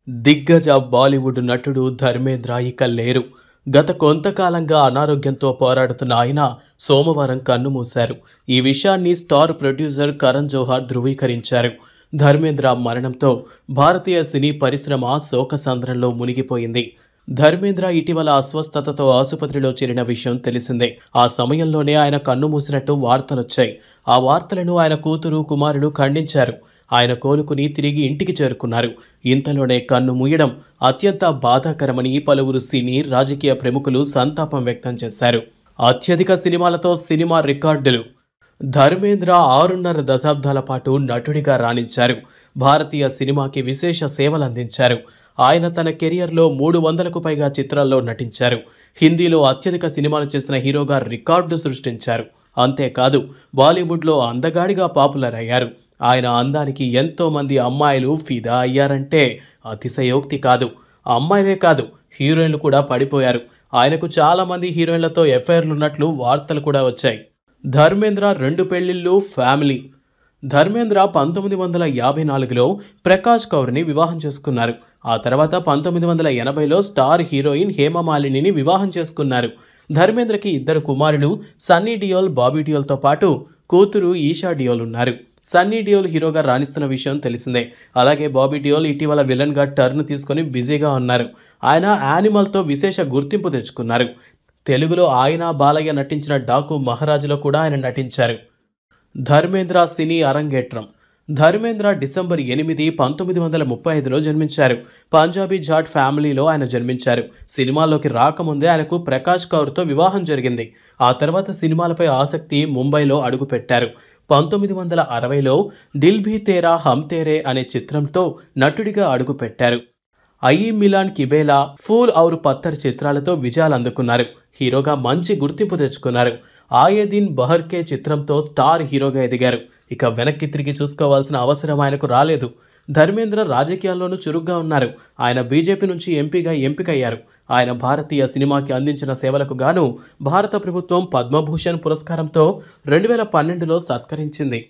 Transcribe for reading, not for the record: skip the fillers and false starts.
దిగ్గజ బాలీవుడ్ నటుడు ధర్మేంద్ర ఇక లేరు. గత కొంతకాలంగా అనారోగ్యంతో పోరాడుతున్న ఆయన సోమవారం కన్నుమూశారు. ఈ విషయాన్ని స్టార్ ప్రొడ్యూసర్ కరణ్ జోహార్ ధృవీకరించారు. ధర్మేంద్ర మరణంతో భారతీయ సినీ పరిశ్రమ శోకసంద్రంలో మునిగిపోయింది. ధర్మేంద్ర ఇటీవల అస్వస్థతతో ఆసుపత్రిలో చేరిన విషయం తెలిసిందే. ఆ సమయంలోనే ఆయన కన్నుమూసినట్టు వార్తలొచ్చాయి. ఆ వార్తలను ఆయన కూతురు, కుమారుడు ఖండించారు. ఆయన కోలుకుని తిరిగి ఇంటికి చేరుకున్నారు. ఇంతలోనే కన్ను మూయడం అత్యంత బాధాకరమని పలువురు సినీ, రాజకీయ ప్రముఖులు సంతాపం వ్యక్తం చేశారు. అత్యధిక సినిమాలతో సినిమా రికార్డులు. ధర్మేంద్ర 6.5 దశాబ్దాల పాటు నటుడిగా రాణించారు. భారతీయ సినిమాకి విశేష సేవలందించారు. ఆయన తన కెరియర్లో 300కు పైగా చిత్రాల్లో నటించారు. హిందీలో అత్యధిక సినిమాలు చేసిన హీరోగా రికార్డు సృష్టించారు. అంతేకాదు, బాలీవుడ్లో అందగాడిగా పాపులర్ అయ్యారు. ఆయన అందానికి ఎంతో మంది అమ్మాయిలు ఫిదా అయ్యారంటే అతిశయోక్తి కాదు. అమ్మాయిలే కాదు, హీరోయిన్లు కూడా పడిపోయారు. ఆయనకు చాలా మంది హీరోయిన్లతో ఎఫ్ఐఆర్లున్నట్లు వార్తలు కూడా వచ్చాయి. ధర్మేంద్ర 2 పెళ్లిళ్ళు, ఫ్యామిలీ. ధర్మేంద్ర 1954లో ప్రకాష్ కౌర్ని వివాహం చేసుకున్నారు. ఆ తర్వాత 1980లో స్టార్ హీరోయిన్ హేమమాలినిని వివాహం చేసుకున్నారు. ధర్మేంద్రకి 2 కుమారులు సన్నీ డియోల్, బాబీ డియోల్తో పాటు కూతురు ఈషా డియోల్ ఉన్నారు. సన్నీ డియోల్ హీరోగా రాణిస్తున్న విషయం తెలిసిందే. అలాగే బాబీ డియోల్ ఇటీవల విలన్గా టర్న్ తీసుకొని బిజీగా ఉన్నారు. ఆయన యానిమల్తో విశేష గుర్తింపు తెచ్చుకున్నారు. తెలుగులో ఆయన, బాలయ్య నటించిన డాకు మహారాజులో కూడా ఆయన నటించారు. ధర్మేంద్ర సినీ అరంగేట్రం. ధర్మేంద్ర డిసెంబర్ 8, 1935లో జన్మించారు. పంజాబీ జాట్ ఫ్యామిలీలో ఆయన జన్మించారు. సినిమాల్లోకి రాకముందే ఆయనకు ప్రకాష్ కౌర్తో వివాహం జరిగింది. ఆ తర్వాత సినిమాలపై ఆసక్తి ముంబైలో అడుగుపెట్టారు. 1960లో దిల్ భీ తేరా హమ్ తేరే అనే చిత్రంతో నటుడిగా అడుగుపెట్టారు. అయీ మిలాన్ కిబేలా, ఫూల్ ఔర్ పత్తర్ చిత్రాలతో విజయాలు అందుకున్నారు. హీరోగా మంచి గుర్తింపు తెచ్చుకున్నారు. ఆయే దిన్ బహర్కే చిత్రంతో స్టార్ హీరోగా ఎదిగారు. ఇక వెనక్కి తిరిగి చూసుకోవాల్సిన అవసరం ఆయనకు రాలేదు. ధర్మేంద్ర రాజకీయాల్లోనూ చురుగ్గా ఉన్నారు. ఆయన బీజేపీ నుంచి ఎంపీగా ఎంపికయ్యారు. ఆయన భారతీయ సినిమాకి అందించిన సేవలకు గాను భారత ప్రభుత్వం పద్మభూషణ్ పురస్కారంతో 2012లో సత్కరించింది.